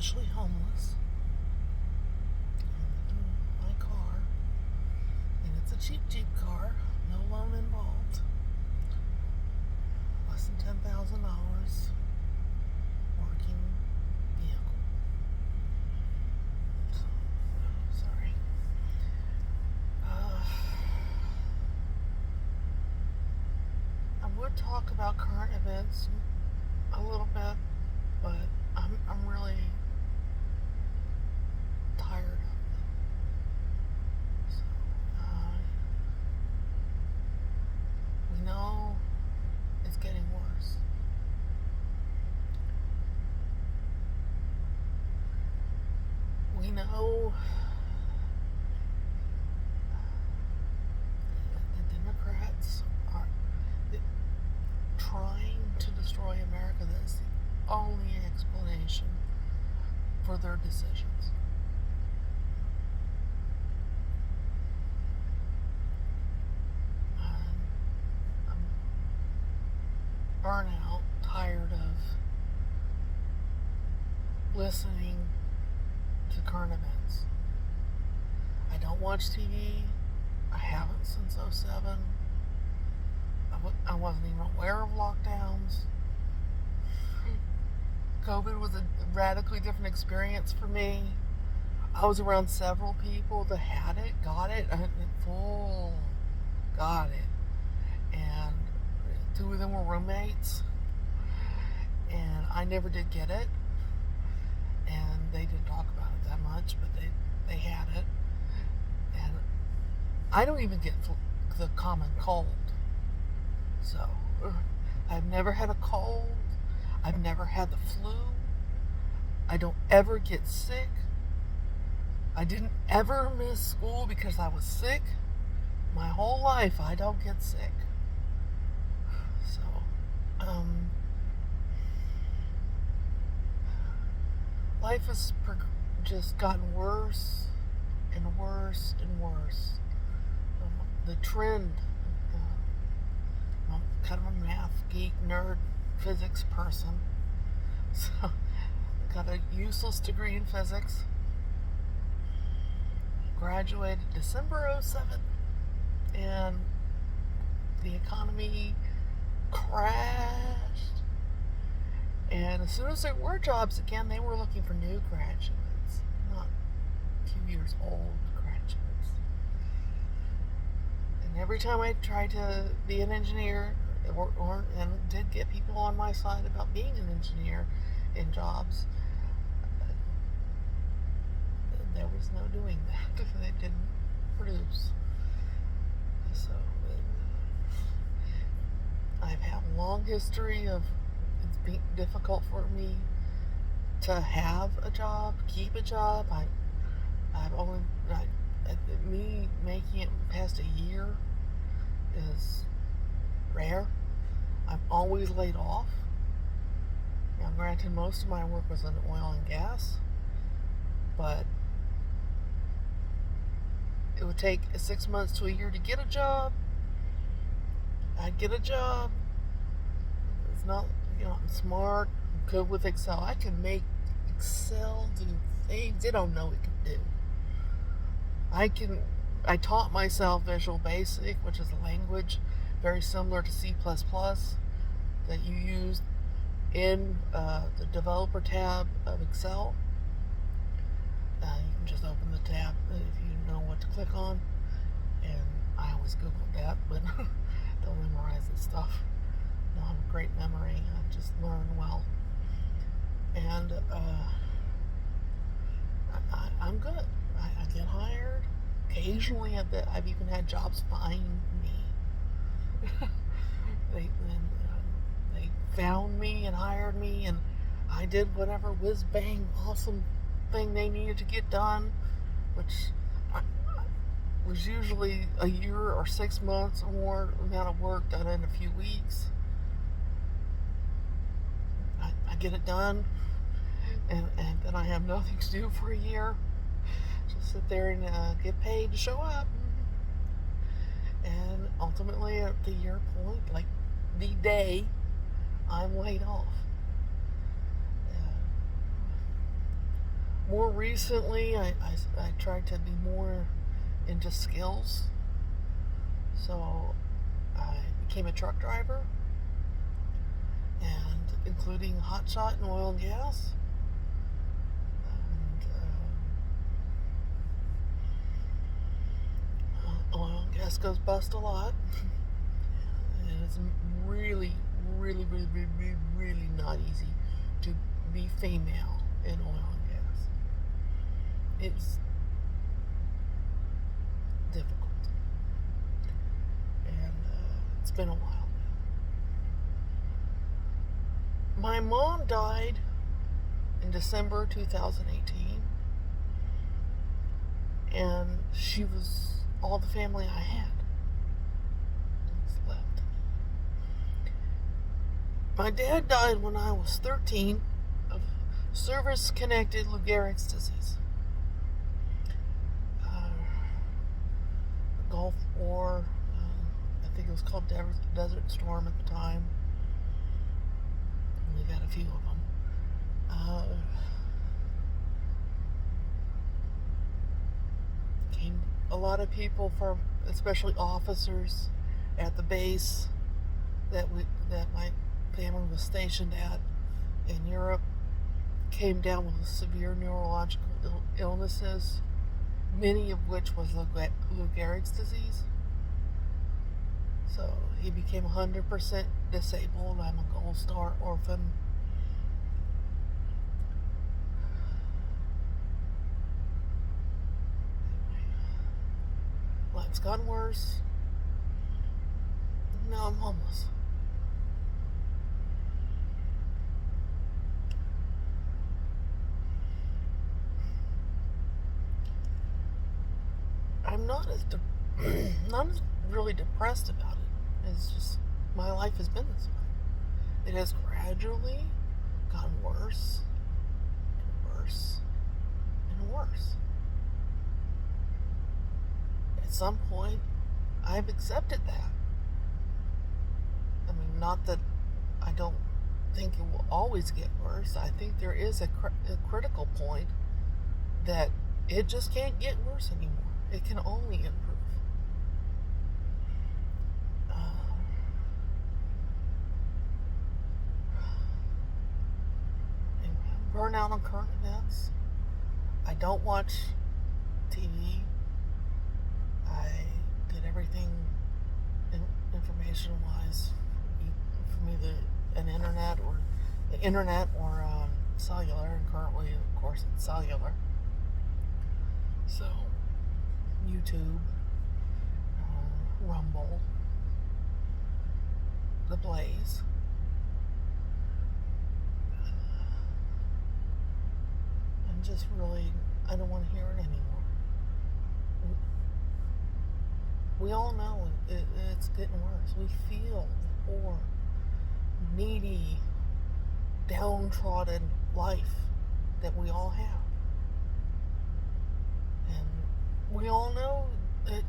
officially homeless. I'm in my car, and it's a cheap car, no loan involved. Less than $10,000. Working vehicle. Sorry. I would talk about current events a little bit, but I'm really tired of them. So, we know it's getting worse. We know the Democrats are trying to destroy America. That's the only explanation for their decisions. I'm burnout, tired of listening to current events. I don't watch TV. I haven't since '07. I wasn't even aware of lockdowns. COVID was a radically different experience for me. I was around several people that had it, got it, full, got it. And two of them were roommates. And I never did get it. And they didn't talk about it that much, but they had it. And I don't even get the common cold. So, I've never had a cold. I've never had the flu. I don't ever get sick. I didn't ever miss school because I was sick. My whole life, I don't get sick. So, life has just gotten worse and worse and worse. The trend, I'm kind of a math geek, nerd, physics person. So, I got a useless degree in physics. Graduated December '07. And the economy crashed. And as soon as there were jobs again, they were looking for new graduates, not a few years old graduates. And every time I tried to be an engineer, and did get people on my side about being an engineer in jobs, there was no doing that. They didn't produce. So I've had a long history of it's being difficult for me to have a job, keep a job. Me making it past a year is rare. I'm always laid off. Now, granted, most of my work was in oil and gas, but it would take 6 months to a year to get a job. I'd get a job. It's not, I'm smart, I'm good with Excel. I can make Excel do things it don't know it can do. I taught myself Visual Basic, which is a language very similar to C++ that you use in the developer tab of Excel. You can just open the tab if you know what to click on. And I always Googled that, but don't memorize this stuff. I don't have a great memory. I just learn well. And I'm good. I get hired. Occasionally, I've even had jobs find me. They found me and hired me, and I did whatever whiz bang awesome thing they needed to get done, which was usually a year or 6 months or more amount of work done in a few weeks. I get it done, and then I have nothing to do for a year. Just sit there and get paid to show up. And ultimately, at the year point, like the day, I'm laid off. More recently, I tried to be more into skills. So I became a truck driver, and including hotshot and oil and gas. And oil and gas goes bust a lot. And it's really, really, really, really, really not easy to be female in oil and gas. It's difficult. And it's been a while now. My mom died in December 2018, and she was all the family I had. What's left? My dad died when I was 13 of service-connected Lou Gehrig's disease. The Gulf War, I think it was called Desert Storm at the time. We've had a few of them. Came a lot of people from, especially officers at the base that my family was stationed at in Europe, came down with severe neurological illnesses, many of which was Lou Gehrig's disease. So he became 100% disabled. I'm a Gold Star orphan. Life's gotten worse. Now I'm homeless. I'm not as really depressed about it. It's just my life has been this way. It has gradually gotten worse and worse and worse. At some point, I've accepted that. I mean, not that I don't think it will always get worse. I think there is a critical point that it just can't get worse anymore. It can only improve. I'm burnt out on current events. I don't watch TV. I did everything information-wise from either an internet or cellular, and currently, of course, it's cellular. So, YouTube, Rumble, The Blaze. And just really, I don't want to hear it anymore. We all know it's getting worse. We feel the poor, needy, downtrodden life that we all have. And we all know that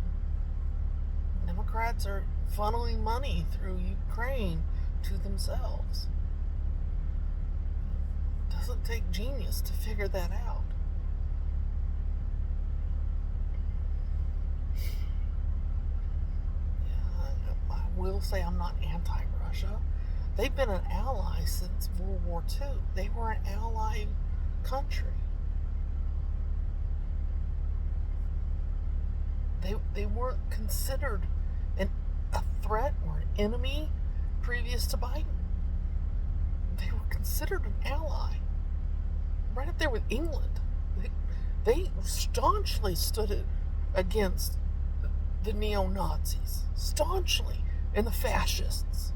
Democrats are funneling money through Ukraine to themselves. It doesn't take genius to figure that out. I will say I'm not anti-Russia. They've been an ally since World War II. They were an ally country. They weren't considered a threat or an enemy previous to Biden. They were considered an ally. Right up there with England. They staunchly stood against the neo-Nazis. Staunchly. And the fascists.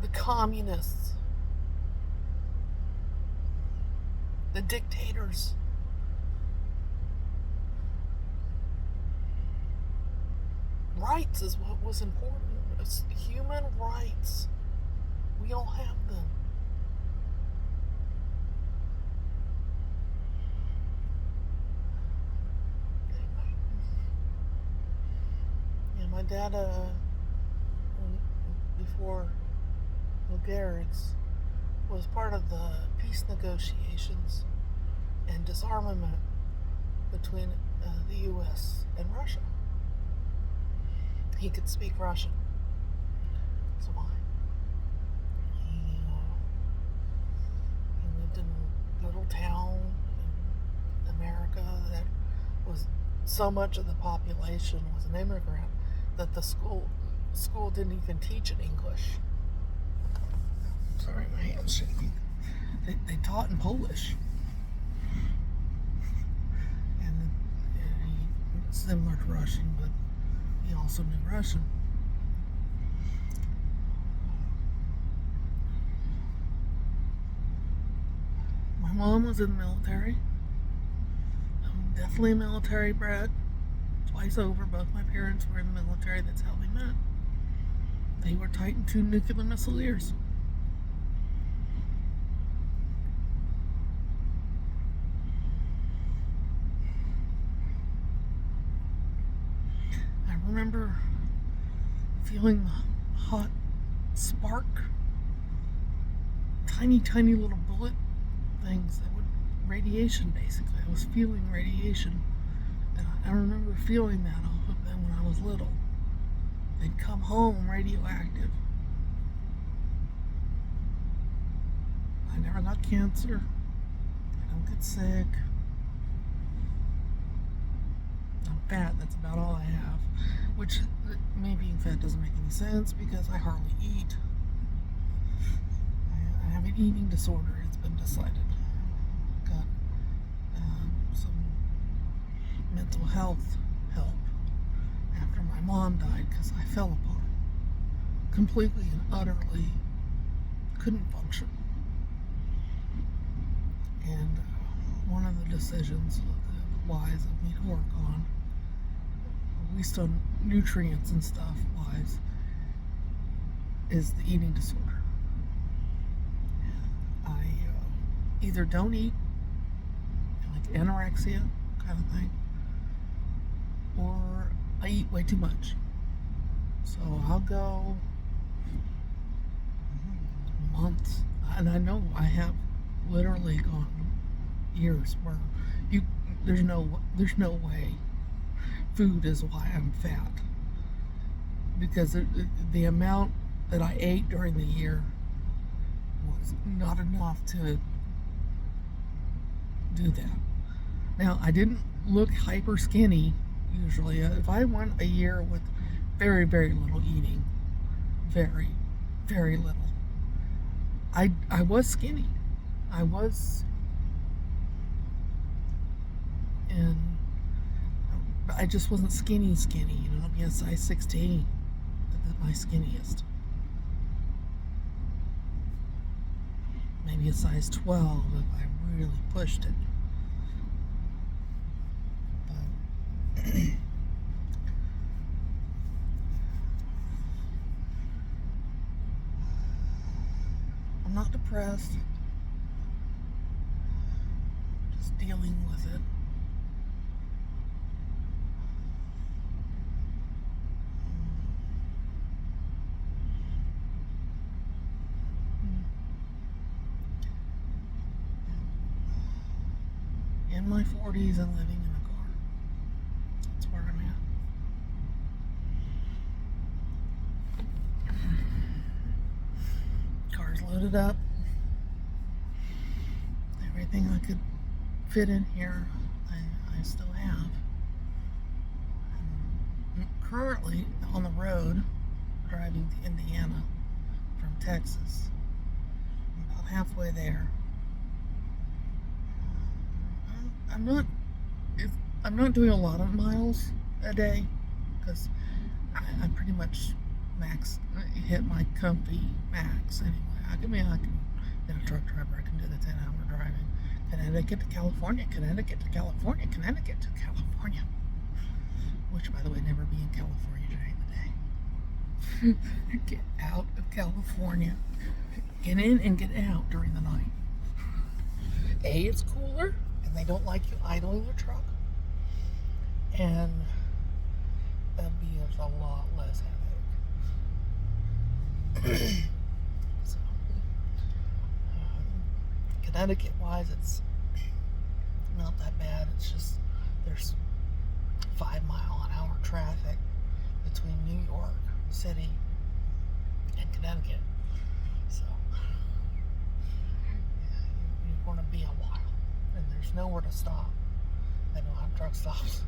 The communists. The dictators. Rights is what was important. It's human rights. We all have them. Anyway. Yeah, my dad, before Lou Gehrig's, was part of the peace negotiations and disarmament between the U.S. and Russia. He could speak Russian. So why? He lived in a little town in America that was so much of the population was an immigrant that the school didn't even teach in English. Sorry, my hand's shaking. They taught in Polish. And similar to Russian, but he also knew Russian. My mom was in the military. I'm definitely a military brat. Twice over, both my parents were in the military. That's how they met. They were Titan II nuclear missileers. I remember feeling the hot spark, tiny little bullet things that would radiation. Basically, I was feeling radiation, and I remember feeling that off of them when I was little. They'd come home radioactive. I never got cancer. I don't get sick. I'm fat. That's about all I have. Which, me being fat doesn't make any sense because I hardly eat. I have an eating disorder. It's been decided. Got some mental health help after my mom died because I fell apart. Completely and utterly couldn't function. And one of the decisions wise of me to work on, at least on nutrients and stuff wise, is the eating disorder. I either don't eat, like anorexia kind of thing, or I eat way too much. So I'll go months, and I know I have literally gone years where there's no way food is why I'm fat, because the amount that I ate during the year was not enough to do that. Now, I didn't look hyper skinny usually. If I went a year with very little eating, very little, I was skinny. I was, and I just wasn't skinny. You know, I'd be a size 16 at my skinniest. Maybe a size 12 if I really pushed it. But I'm not depressed. Just dealing with it. In my 40s and living in a car. That's where I'm at. Car's loaded up. Everything I could fit in here, I still have. I'm currently on the road driving to Indiana from Texas. I'm about halfway there. I'm not doing a lot of miles a day because I pretty much hit my comfy max anyway. I can get a truck driver. I can do the 10-hour driving. Connecticut to California, which, by the way, never be in California during the day. Get out of California. Get in and get out during the night. A, it's cooler, and they don't like you idling your truck. And B, there's a lot less headache. So, Connecticut-wise, it's not that bad. It's just there's 5-mile-an-hour traffic between New York City and Connecticut. So you're going to be a while, and there's nowhere to stop. They don't have truck stops.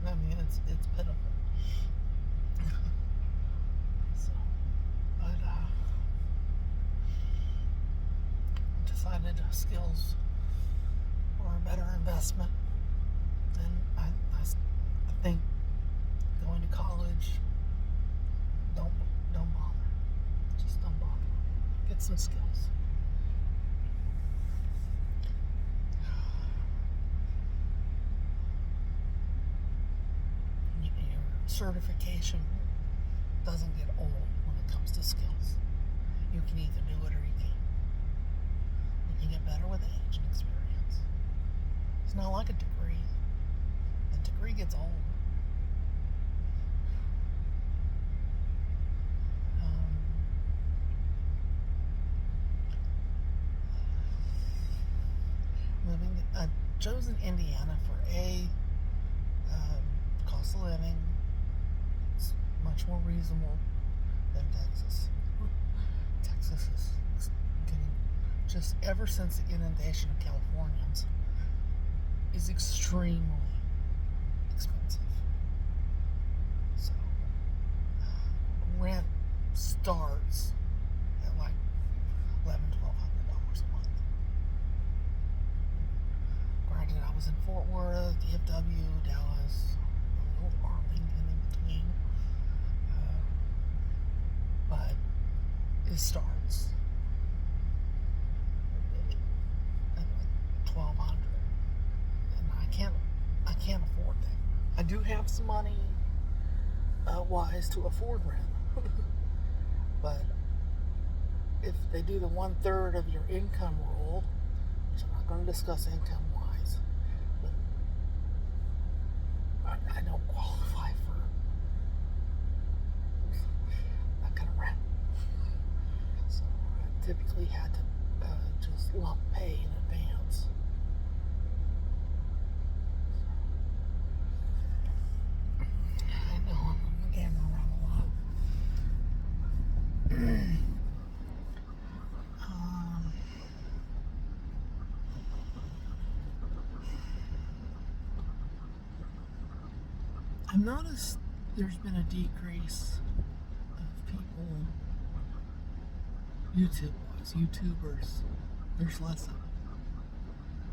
I mean, it's pitiful. So, but decided skills are a better investment. And I think going to college, don't bother. Just don't bother. Get some skills. Your certification doesn't get old when it comes to skills. You can either do it or you can't. You get better with age and experience. It's not like a degree. A degree gets old. I've chosen Indiana for cost of living. It's much more reasonable than Texas. Texas is getting, just ever since the inundation of Californians, is extremely expensive. So rent starts at like $1,100-$1,200 a month. Granted, I was in Fort Worth, DFW, Dallas, a little Arlington in between, but it starts at like $1,200, and I can't afford that. I do have some money wise to afford rent, but if they do the 1/3 of your income rule, which I'm not going to discuss income wise, but I don't qualify for that kind of rent. So I typically had to just lump pay in advance. I know I'm gambling around a lot. I've noticed there's been a decrease of people, YouTubers. There's less of it.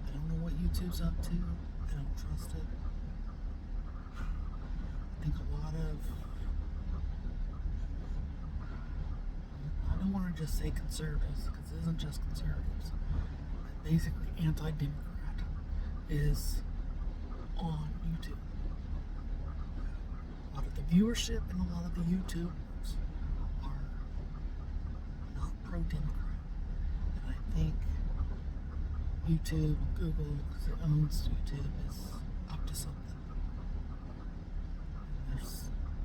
I don't know what YouTube's up to. I don't trust it. I think a lot of, I don't want to just say conservatives, because it isn't just conservatives. Basically, anti-democrat is on YouTube. A lot of the viewership and a lot of the YouTubers are not pro-democrat. And I think YouTube, Google, because it owns YouTube, is up to something. And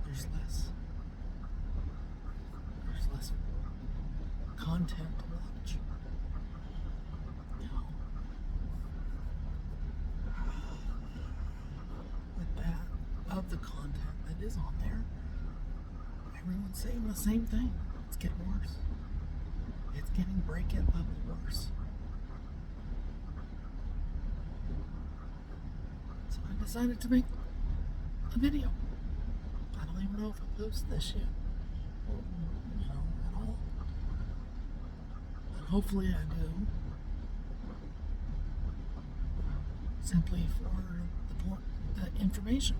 there's less content to watch. Now, with that, of the content that is on there, everyone's saying the same thing. It's getting worse. It's getting break-in level worse. So I decided to make a video. I don't even know if I posted this yet. At all. But hopefully I do. Simply for the information.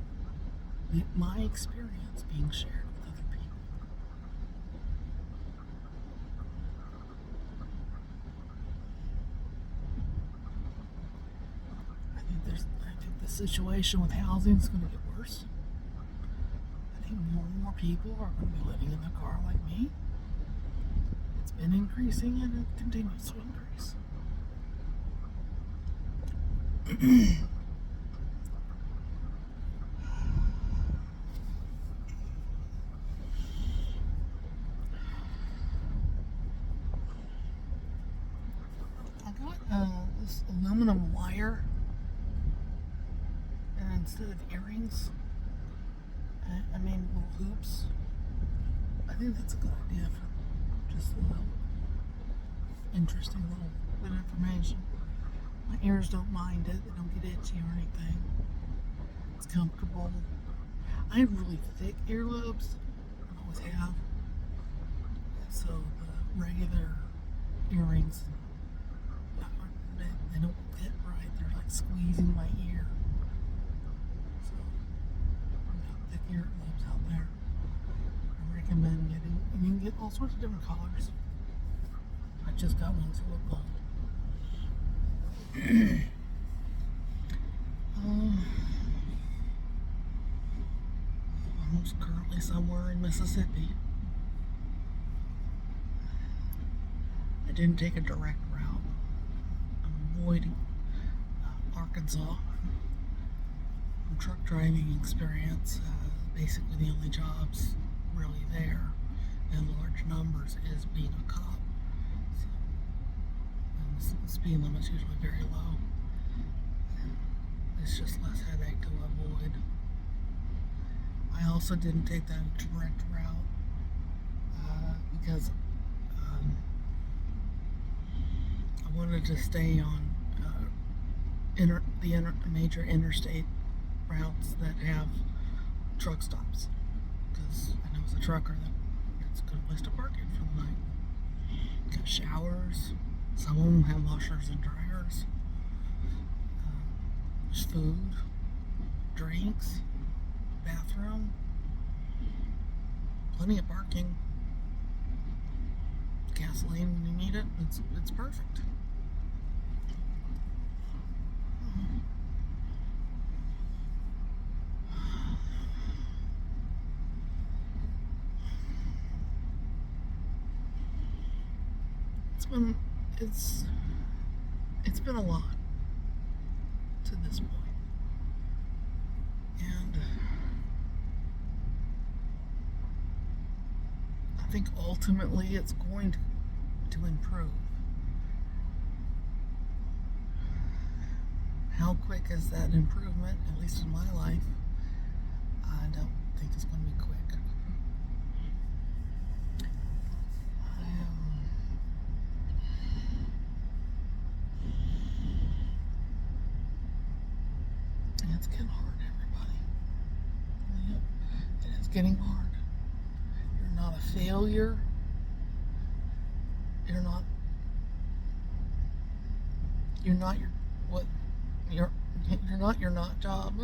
My experience being shared with other people. I think the situation with housing is going to get worse. I think more and more people are going to be living in their car like me. It's been increasing and it continues to increase. I got this aluminum wire instead of earrings. I mean, little hoops. I think that's a good idea for just a little interesting little bit of information. My ears don't mind it. They don't get itchy or anything. It's comfortable. I have really thick earlobes. I always have. So the regular earrings, they don't fit right. They're like squeezing my ear. So I've got thick earlobes out there. I recommend getting, and you can get all sorts of different colors. I just got one to look gold. I'm currently somewhere in Mississippi. I didn't take a direct route. I'm avoiding Arkansas. From truck driving experience, basically the only jobs really there in large numbers is being a cop. So, and the speed limit's usually very low. It's just less headache to avoid. I also didn't take that direct route because I wanted to stay on major interstate routes that have truck stops, because I know as a trucker that it's a good place to park it for the night. Got showers. Some of them have washers and dryers. There's food, drinks, bathroom, plenty of parking, gasoline when you need it. It's perfect. It's been a lot to this point. And I think ultimately it's going to improve. How quick is that improvement, at least in my life? I don't think it's going to be quick. It's getting hard, everybody. Yep, it is getting hard. You're not a failure. You're not your not job.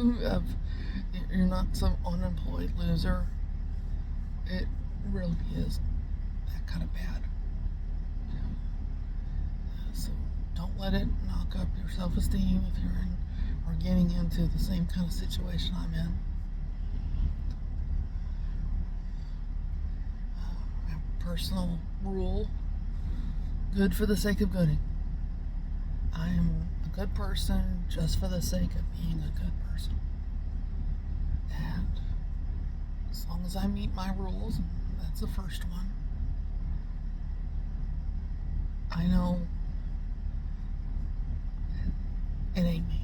You're not some unemployed loser. It really is that kind of bad. So don't let it knock up your self-esteem if you're in or getting into the same kind of situation I'm in. I have a personal rule: good for the sake of gooding. I am a good person just for the sake of being a good person. And as long as I meet my rules, and that's the first one, I know it ain't me.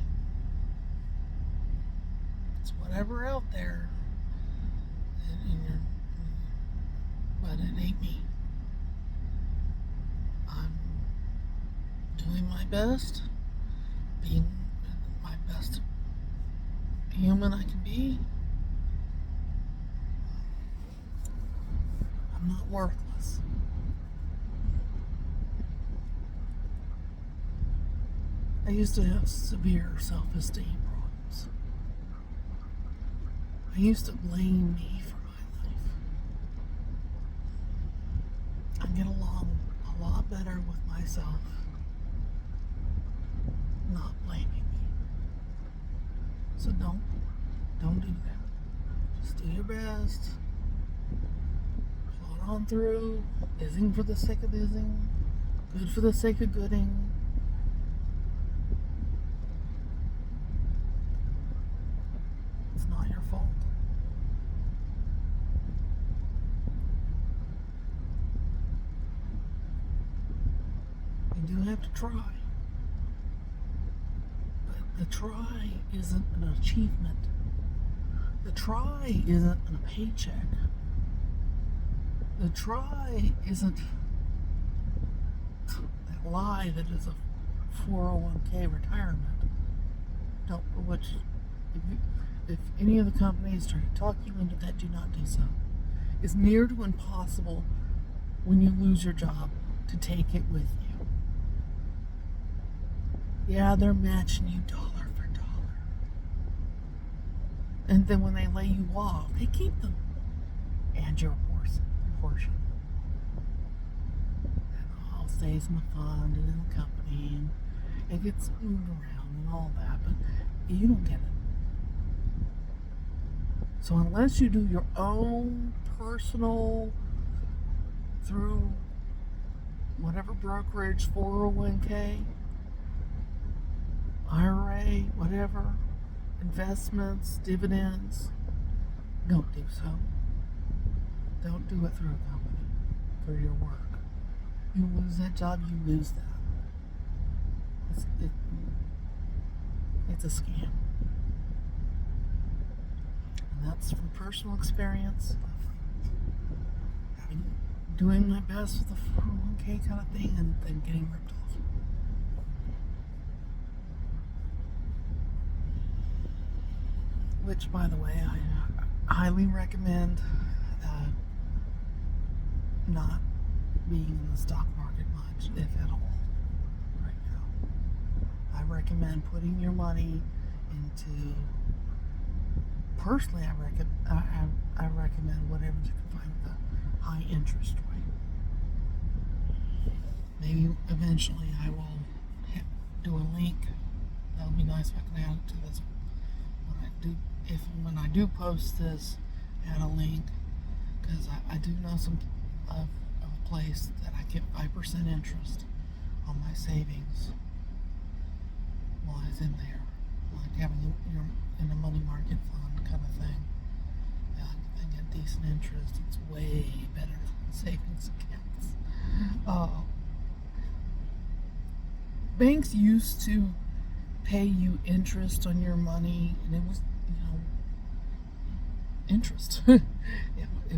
It's whatever out there, but it ain't me. I'm doing my best, being my best human I can be. I'm not worthless. I used to have severe self-esteem problems. I used to blame me for my life. I get along a lot better with myself not blaming me. So don't do that. Just do your best. Plod on through. Ising for the sake of ising. Good for the sake of gooding. It's not your fault. You do have to try. But The try isn't an achievement. The try isn't a paycheck. The try isn't that lie that is a 401k retirement. Don't, which, if any of the companies try to talk you into that, do not do so. It's near to impossible when you lose your job to take it with you. Yeah, they're matching you dollar for dollar. And then when they lay you off, they keep them. And your portion. And all stays in the fund and in the company, and it gets moved around and all that, but you don't get it. So unless you do your own personal, through whatever brokerage, 401k, IRA, whatever, investments, dividends, don't do so. Don't do it through a company, through your work. You lose that job, you lose that. It's a scam. And that's from personal experience of doing my best with the 401k kind of thing and then getting ripped off. Which, by the way, I highly recommend not being in the stock market much, if at all, right now. I recommend putting your money into, personally, I recommend whatever you can find with a high interest rate. Maybe eventually I will do a link. That would be nice if I can add it to this. When I do post this, add a link, because I do know some of a place that I get 5% interest on my savings while I was in there, like having your in a money market fund kind of thing. I get decent interest. It's way better than savings accounts. Banks used to pay you interest on your money, and it was, interest. it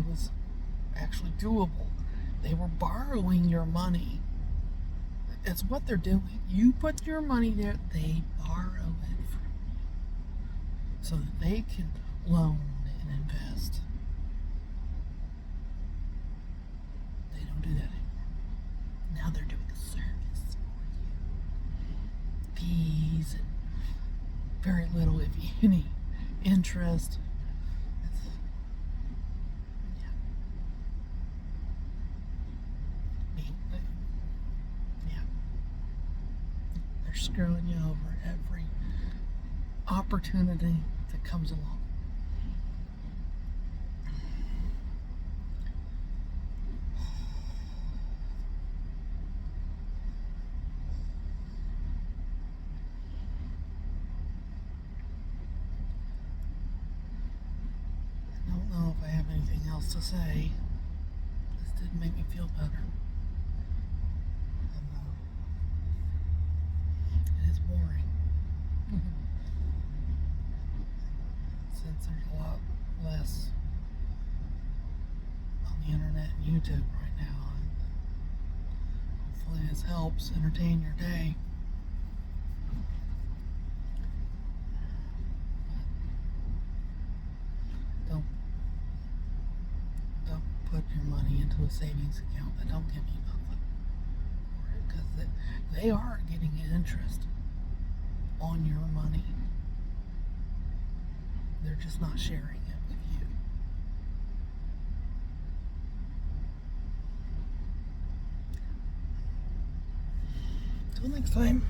was actually doable. They were borrowing your money. It's what they're doing. You put your money there, they borrow it from you so that they can loan and invest. They don't do that anymore. Now they're doing a service for you. Fees and very little, if any, interest. They're screwing you over every opportunity that comes along. I don't know if I have anything else to say. This did make me feel better. Boring. Since there's a lot less on the internet and YouTube right now, and hopefully this helps entertain your day. But don't put your money into a savings account that don't give you nothing for it, because they are getting interest on your money. They're just not sharing it with you. Till next time.